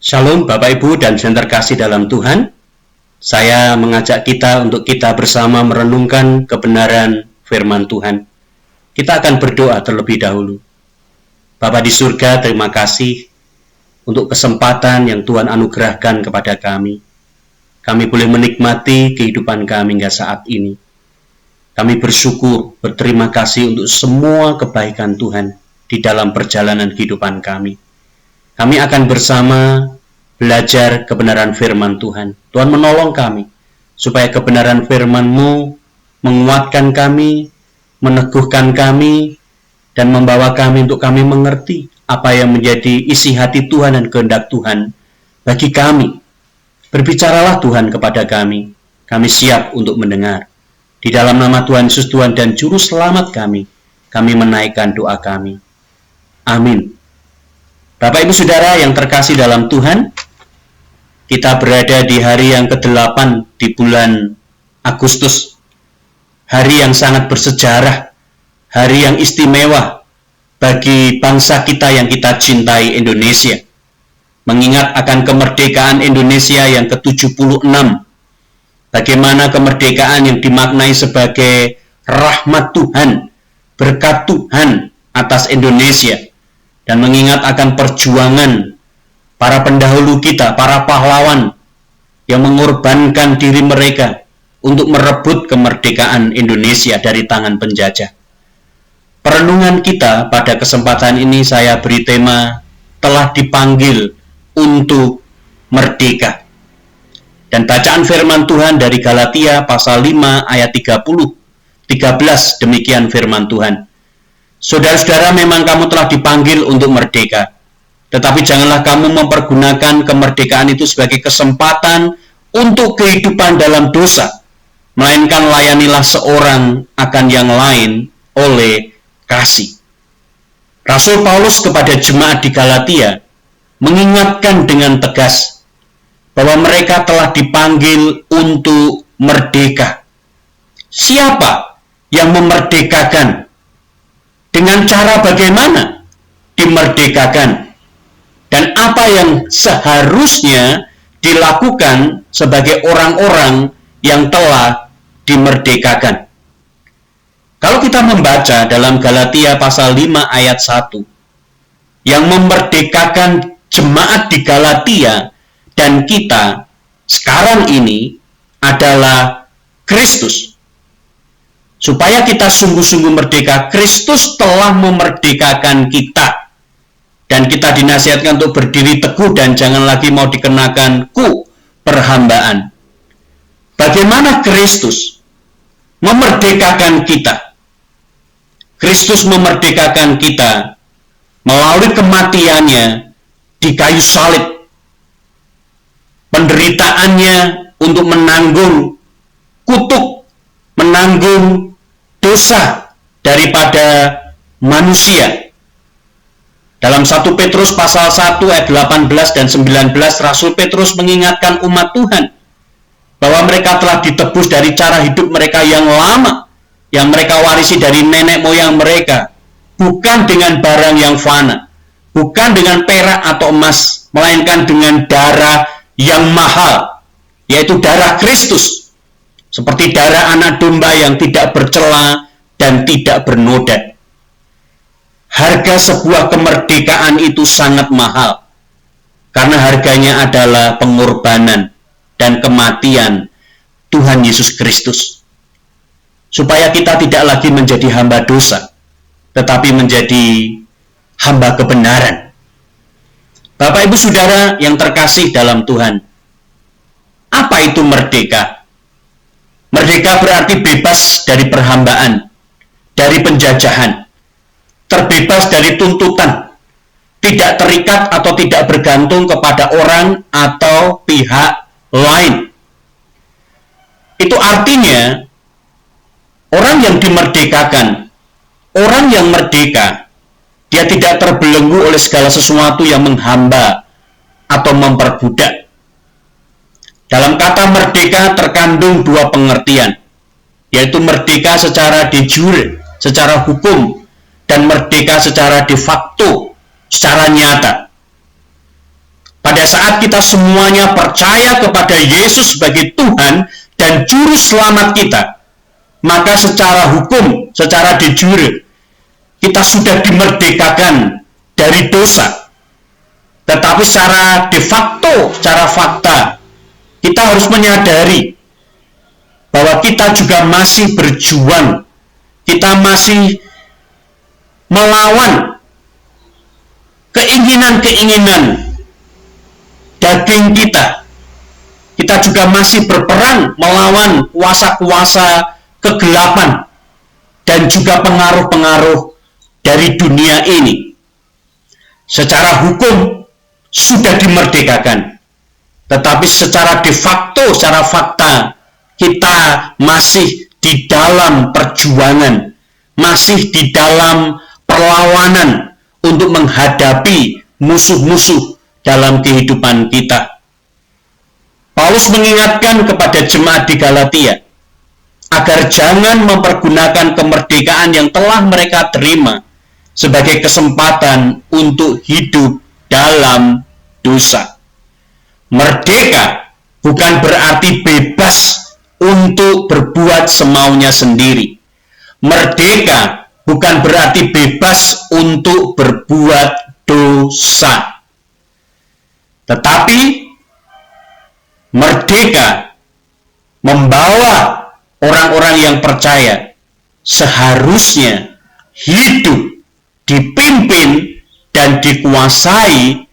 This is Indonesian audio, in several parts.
Shalom Bapak Ibu dan yang terkasih dalam Tuhan. Saya mengajak kita untuk kita bersama merenungkan kebenaran firman Tuhan. Kita akan berdoa terlebih dahulu. Bapa di surga, terima kasih untuk kesempatan yang Tuhan anugerahkan kepada kami. Kami boleh menikmati kehidupan kami hingga saat ini. Kami bersyukur, berterima kasih untuk semua kebaikan Tuhan di dalam perjalanan kehidupan kami. Kami akan bersama belajar kebenaran firman Tuhan. Tuhan menolong kami, supaya kebenaran firman-Mu menguatkan kami, meneguhkan kami, dan membawa kami untuk kami mengerti apa yang menjadi isi hati Tuhan dan kehendak Tuhan bagi kami. Berbicaralah Tuhan kepada kami. Kami siap untuk mendengar. Di dalam nama Tuhan Yesus, Tuhan dan Juru Selamat kami menaikkan doa kami. Amin. Bapak Ibu Saudara yang terkasih dalam Tuhan, kita berada di hari yang ke-8 di bulan Agustus. Hari yang sangat bersejarah, hari yang istimewa bagi bangsa kita yang kita cintai, Indonesia. Mengingat akan kemerdekaan Indonesia yang ke-76. Bagaimana kemerdekaan yang dimaknai sebagai rahmat Tuhan, berkat Tuhan atas Indonesia. Dan mengingat akan perjuangan para pendahulu kita, para pahlawan yang mengorbankan diri mereka untuk merebut kemerdekaan Indonesia dari tangan penjajah. Perenungan kita pada kesempatan ini saya beri tema telah dipanggil untuk merdeka. Dan bacaan firman Tuhan dari Galatia pasal 5 ayat 13 demikian firman Tuhan. Saudara-saudara, memang kamu telah dipanggil untuk merdeka. Tetapi janganlah kamu mempergunakan kemerdekaan itu sebagai kesempatan untuk kehidupan dalam dosa. Melainkan layanilah seorang akan yang lain oleh kasih. Rasul Paulus kepada jemaat di Galatia mengingatkan dengan tegas bahwa mereka telah dipanggil untuk merdeka. Siapa yang memerdekakan? Dengan cara bagaimana dimerdekakan? Dan apa yang seharusnya dilakukan sebagai orang-orang yang telah dimerdekakan? Kalau kita membaca dalam Galatia pasal 5 ayat 1, yang memerdekakan jemaat di Galatia dan kita sekarang ini adalah Kristus. Supaya kita sungguh-sungguh merdeka, Kristus telah memerdekakan kita. Dan kita dinasihatkan untuk berdiri teguh dan jangan lagi mau dikenakan perhambaan. Bagaimana Kristus memerdekakan kita? Kristus memerdekakan kita melalui kematiannya di kayu salib. Penderitaannya untuk menanggung kutuk, menanggung dosa daripada manusia. Dalam 1 Petrus pasal 1 ayat 18 dan 19, Rasul Petrus mengingatkan umat Tuhan bahwa mereka telah ditebus dari cara hidup mereka yang lama, yang mereka warisi dari nenek moyang mereka, bukan dengan barang yang fana, bukan dengan perak atau emas, melainkan dengan darah yang mahal, yaitu darah Kristus. Seperti darah anak domba yang tidak bercela dan tidak bernoda. Harga sebuah kemerdekaan itu sangat mahal. Karena harganya adalah pengorbanan dan kematian Tuhan Yesus Kristus. Supaya kita tidak lagi menjadi hamba dosa, tetapi menjadi hamba kebenaran. Bapak Ibu Saudara yang terkasih dalam Tuhan, apa itu merdeka? Merdeka berarti bebas dari perhambaan, dari penjajahan, terbebas dari tuntutan, tidak terikat atau tidak bergantung kepada orang atau pihak lain. Itu artinya, orang yang dimerdekakan, orang yang merdeka, dia tidak terbelenggu oleh segala sesuatu yang menghamba atau memperbudak. Dalam kata merdeka terkandung dua pengertian, yaitu merdeka secara de jure, secara hukum, dan merdeka secara de facto, secara nyata. Pada pada saat kita semuanya percaya kepada Yesus sebagai Tuhan dan Juru Selamat kita, maka secara hukum, secara de jure, kita sudah dimerdekakan dari dosa. Tetapi secara de facto, secara fakta, kita harus menyadari bahwa kita juga masih berjuang, kita masih melawan keinginan-keinginan daging kita. Kita juga masih berperang melawan kuasa-kuasa kegelapan dan juga pengaruh-pengaruh dari dunia ini. Secara hukum sudah dimerdekakan, tetapi secara de facto, secara fakta, kita masih di dalam perjuangan, masih di dalam perlawanan untuk menghadapi musuh-musuh dalam kehidupan kita. Paulus mengingatkan kepada jemaat di Galatia agar jangan mempergunakan kemerdekaan yang telah mereka terima sebagai kesempatan untuk hidup dalam dosa. Merdeka bukan berarti bebas untuk berbuat semaunya sendiri. Merdeka bukan berarti bebas untuk berbuat dosa. Tetapi merdeka membawa orang-orang yang percaya seharusnya hidup dipimpin dan dikuasai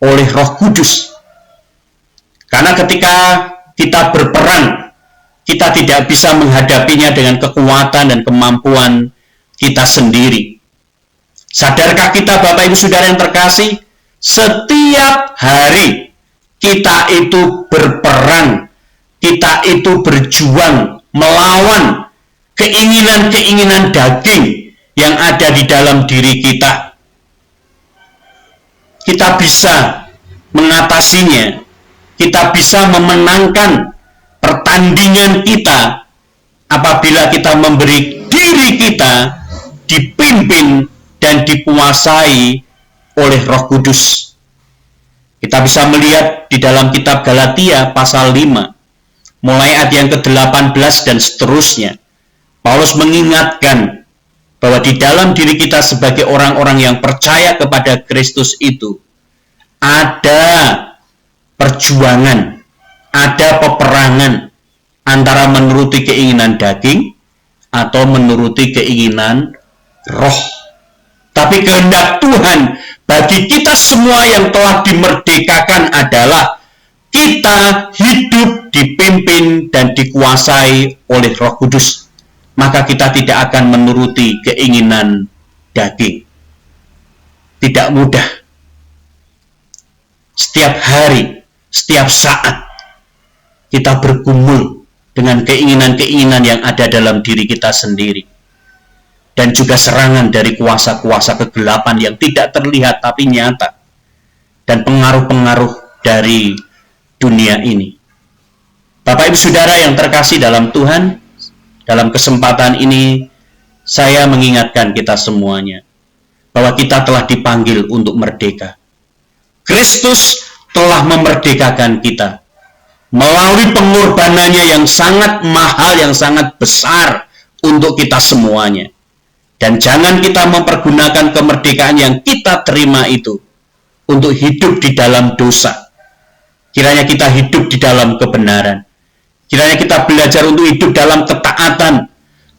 oleh Roh Kudus. Karena ketika kita berperang, kita tidak bisa menghadapinya dengan kekuatan dan kemampuan kita sendiri. Sadarkah kita, Bapak Ibu Saudara yang terkasih, setiap hari kita itu berperang, kita itu berjuang melawan keinginan-keinginan daging yang ada di dalam diri kita. Kita bisa mengatasinya, kita bisa memenangkan pertandingan kita apabila kita memberi diri kita dipimpin dan dikuasai oleh Roh Kudus. Kita bisa melihat di dalam kitab Galatia pasal 5, mulai ayat yang ke-18 dan seterusnya. Paulus mengingatkan bahwa di dalam diri kita sebagai orang-orang yang percaya kepada Kristus itu ada perjuangan, ada peperangan antara menuruti keinginan daging atau menuruti keinginan roh. Tapi kehendak Tuhan bagi kita semua yang telah dimerdekakan adalah kita hidup dipimpin dan dikuasai oleh Roh Kudus. Maka kita tidak akan menuruti keinginan daging. Tidak mudah. Setiap hari, setiap saat kita bergumul dengan keinginan-keinginan yang ada dalam diri kita sendiri. Dan juga serangan dari kuasa-kuasa kegelapan yang tidak terlihat tapi nyata. Dan pengaruh-pengaruh dari dunia ini. Bapak Ibu Saudara yang terkasih dalam Tuhan, dalam kesempatan ini saya mengingatkan kita semuanya bahwa kita telah dipanggil untuk merdeka. Kristus telah memerdekakan kita melalui pengorbanannya yang sangat mahal, yang sangat besar untuk kita semuanya. Dan jangan kita mempergunakan kemerdekaan yang kita terima itu untuk hidup di dalam dosa. Kiranya kita hidup di dalam kebenaran. Kiranya kita belajar untuk hidup dalam ketaatan,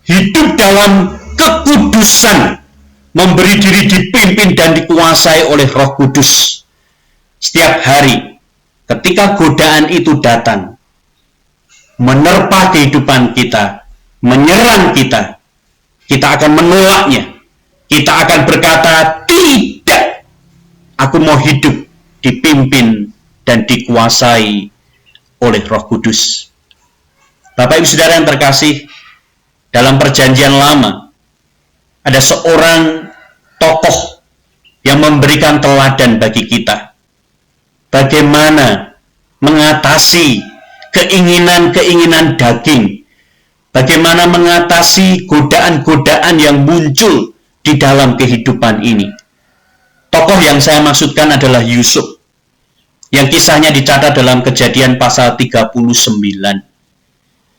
hidup dalam kekudusan, memberi diri dipimpin dan dikuasai oleh Roh Kudus. Setiap hari, ketika godaan itu datang, menerpa kehidupan kita, menyerang kita, kita akan menolaknya. Kita akan berkata, tidak, aku mau hidup dipimpin dan dikuasai oleh Roh Kudus. Bapak Ibu Saudara yang terkasih, dalam perjanjian lama, ada seorang tokoh yang memberikan teladan bagi kita. Bagaimana mengatasi keinginan-keinginan daging. Bagaimana mengatasi godaan-godaan yang muncul di dalam kehidupan ini. Tokoh yang saya maksudkan adalah Yusuf. yang kisahnya dicatat dalam Kejadian pasal 39.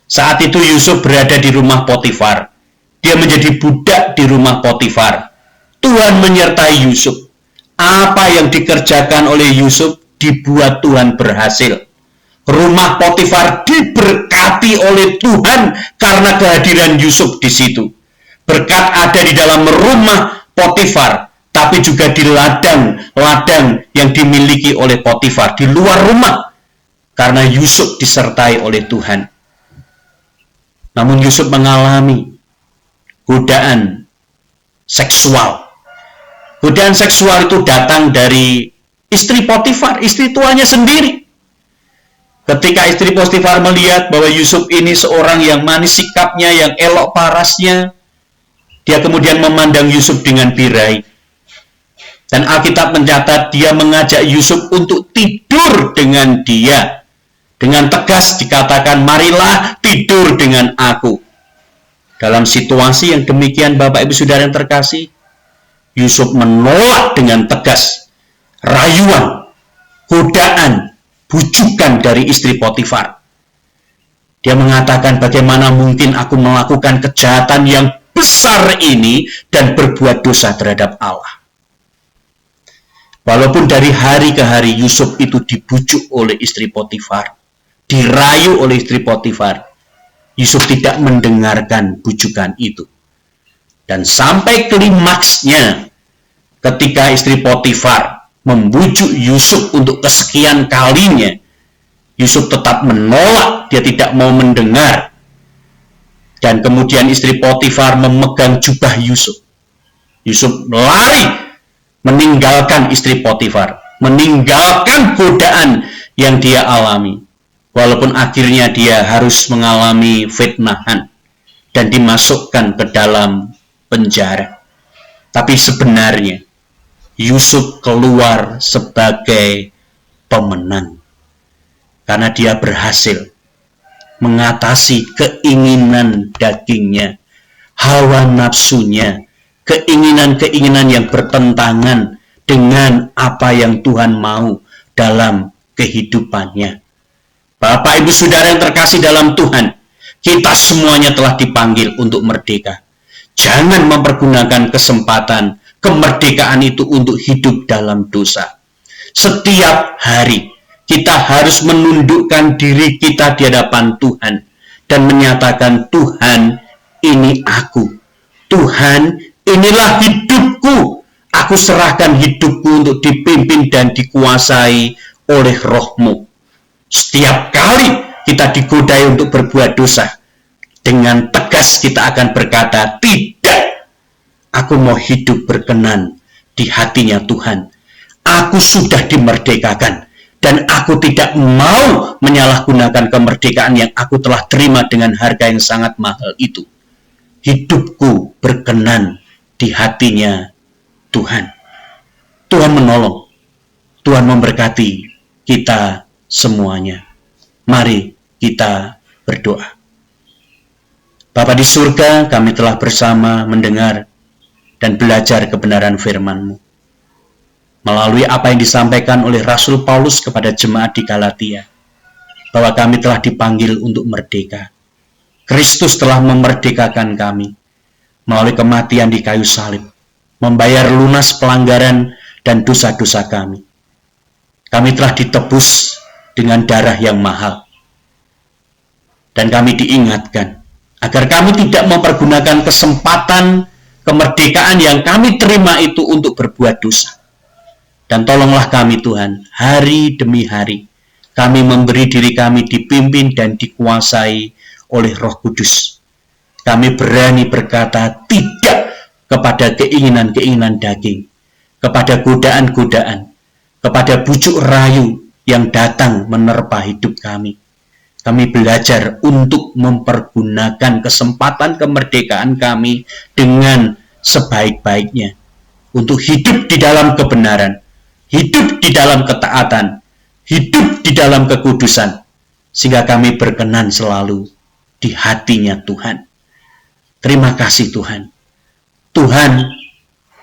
Saat itu Yusuf berada di rumah Potifar. Dia menjadi budak di rumah Potifar. Tuhan menyertai Yusuf. Apa yang dikerjakan oleh Yusuf dibuat Tuhan berhasil. Rumah Potifar diberkati oleh Tuhan karena kehadiran Yusuf di situ. Berkat ada di dalam rumah Potifar, tapi juga di ladang-ladang yang dimiliki oleh Potifar di luar rumah, karena Yusuf disertai oleh Tuhan. Namun Yusuf mengalami godaan seksual. Godaan seksual itu datang dari istri Potifar, istri tuannya sendiri. Ketika istri Potifar melihat bahwa Yusuf ini seorang yang manis sikapnya, yang elok parasnya, dia kemudian memandang Yusuf dengan birahi. Dan Alkitab mencatat dia mengajak Yusuf untuk tidur dengan dia. Dengan tegas dikatakan, marilah tidur dengan aku. Dalam situasi yang demikian, Bapak Ibu Saudara yang terkasih, Yusuf menolak dengan tegas rayuan, godaan, bujukan dari istri Potifar. Dia mengatakan, bagaimana mungkin aku melakukan kejahatan yang besar ini dan berbuat dosa terhadap Allah. Walaupun dari hari ke hari Yusuf itu dibujuk oleh istri Potifar, dirayu oleh istri Potifar, Yusuf tidak mendengarkan bujukan itu. Dan sampai klimaksnya, ketika istri Potifar membujuk Yusuf untuk kesekian kalinya, Yusuf tetap menolak, dia tidak mau mendengar. Dan kemudian istri Potifar memegang jubah Yusuf. Yusuf lari meninggalkan istri Potifar, meninggalkan godaan yang dia alami. Walaupun akhirnya dia harus mengalami fitnahan dan dimasukkan ke dalam penjara. Tapi sebenarnya Yusuf keluar sebagai pemenang karena dia berhasil mengatasi keinginan dagingnya, hawa nafsunya, keinginan-keinginan yang bertentangan dengan apa yang Tuhan mau dalam kehidupannya. Bapak Ibu Saudara yang terkasih dalam Tuhan, kita semuanya telah dipanggil untuk merdeka. Jangan mempergunakan kesempatan kemerdekaan itu untuk hidup dalam dosa. Setiap hari kita harus menundukkan diri kita di hadapan Tuhan dan menyatakan, Tuhan, ini aku. Tuhan, inilah hidupku. Aku serahkan hidupku untuk dipimpin dan dikuasai oleh Roh-Mu. Setiap kali kita digodai untuk berbuat dosa, dengan tegas kita akan berkata, tidak. Aku mau hidup berkenan di hatinya Tuhan. Aku sudah dimerdekakan. Dan aku tidak mau menyalahgunakan kemerdekaan yang aku telah terima dengan harga yang sangat mahal itu. Hidupku berkenan di hatinya Tuhan. Tuhan menolong. Tuhan memberkati kita semuanya. Mari kita berdoa. Bapa di surga, kami telah bersama mendengar dan belajar kebenaran firman-Mu. Melalui apa yang disampaikan oleh Rasul Paulus kepada jemaat di Galatia, bahwa kami telah dipanggil untuk merdeka. Kristus telah memerdekakan kami melalui kematian di kayu salib, membayar lunas pelanggaran dan dosa-dosa kami. Kami telah ditebus dengan darah yang mahal. Dan kami diingatkan agar kami tidak mempergunakan kesempatan kemerdekaan yang kami terima itu untuk berbuat dosa. Dan tolonglah kami Tuhan, hari demi hari, kami memberi diri kami dipimpin dan dikuasai oleh Roh Kudus. Kami berani berkata tidak kepada keinginan-keinginan daging, kepada godaan-godaan, kepada bujuk rayu yang datang menerpa hidup kami. Kami belajar untuk mempergunakan kesempatan kemerdekaan kami dengan sebaik-baiknya. Untuk hidup di dalam kebenaran, hidup di dalam ketaatan, hidup di dalam kekudusan. Sehingga kami berkenan selalu di hatinya Tuhan. Terima kasih Tuhan. Tuhan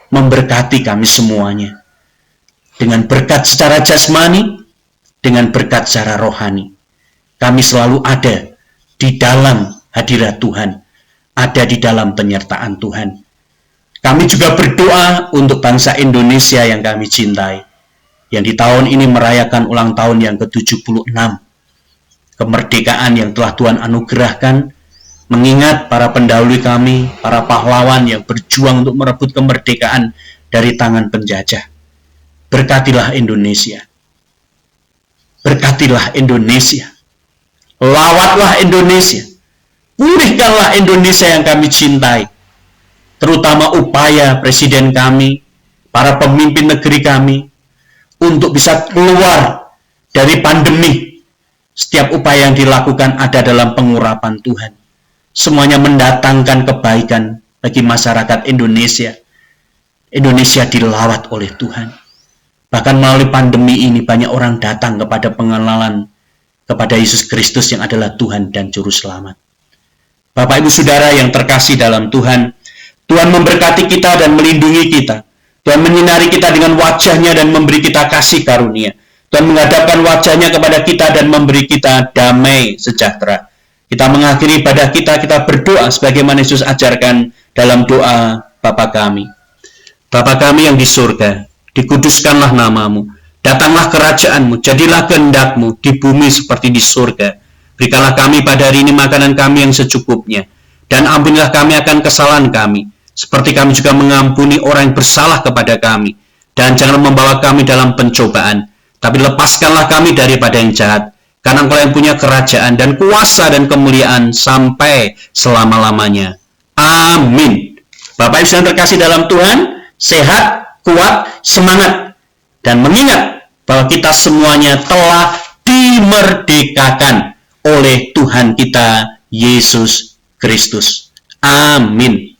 memberkati kami semuanya. Dengan berkat secara jasmani, dengan berkat secara rohani. Kami selalu ada di dalam hadirat Tuhan, ada di dalam penyertaan Tuhan. Kami juga berdoa untuk bangsa Indonesia yang kami cintai, yang di tahun ini merayakan ulang tahun yang ke-76. Kemerdekaan yang telah Tuhan anugerahkan, mengingat para pendahulu kami, para pahlawan yang berjuang untuk merebut kemerdekaan dari tangan penjajah. Berkatilah Indonesia. Berkatilah Indonesia. Lawatlah Indonesia. Pulihkanlah Indonesia yang kami cintai. Terutama upaya presiden kami, para pemimpin negeri kami, untuk bisa keluar dari pandemi. Setiap upaya yang dilakukan ada dalam pengurapan Tuhan. Semuanya mendatangkan kebaikan bagi masyarakat Indonesia. Indonesia dilawat oleh Tuhan. Bahkan melalui pandemi ini banyak orang datang kepada pengenalan kepada Yesus Kristus yang adalah Tuhan dan Juru Selamat. Bapak Ibu Saudara yang terkasih dalam Tuhan, Tuhan memberkati kita dan melindungi kita. Tuhan menyinari kita dengan wajah-Nya dan memberi kita kasih karunia. Tuhan menghadapkan wajah-Nya kepada kita dan memberi kita damai sejahtera. Kita mengakhiri ibadah kita berdoa sebagaimana Yesus ajarkan dalam doa Bapa kami. Bapa kami yang di surga, dikuduskanlah namamu. Datanglah kerajaan-Mu, jadilah kehendak-Mu di bumi seperti di surga. Berikanlah kami pada hari ini makanan kami yang secukupnya. Dan ampunilah kami akan kesalahan kami, seperti kami juga mengampuni orang yang bersalah kepada kami. Dan jangan membawa kami dalam pencobaan, tapi lepaskanlah kami daripada yang jahat. Karena Engkau yang punya kerajaan dan kuasa dan kemuliaan sampai selama-lamanya. Amin. Bapak Ibu yang terkasih dalam Tuhan, sehat, kuat, semangat. Dan mengingat bahwa kita semuanya telah dimerdekakan oleh Tuhan kita, Yesus Kristus. Amin.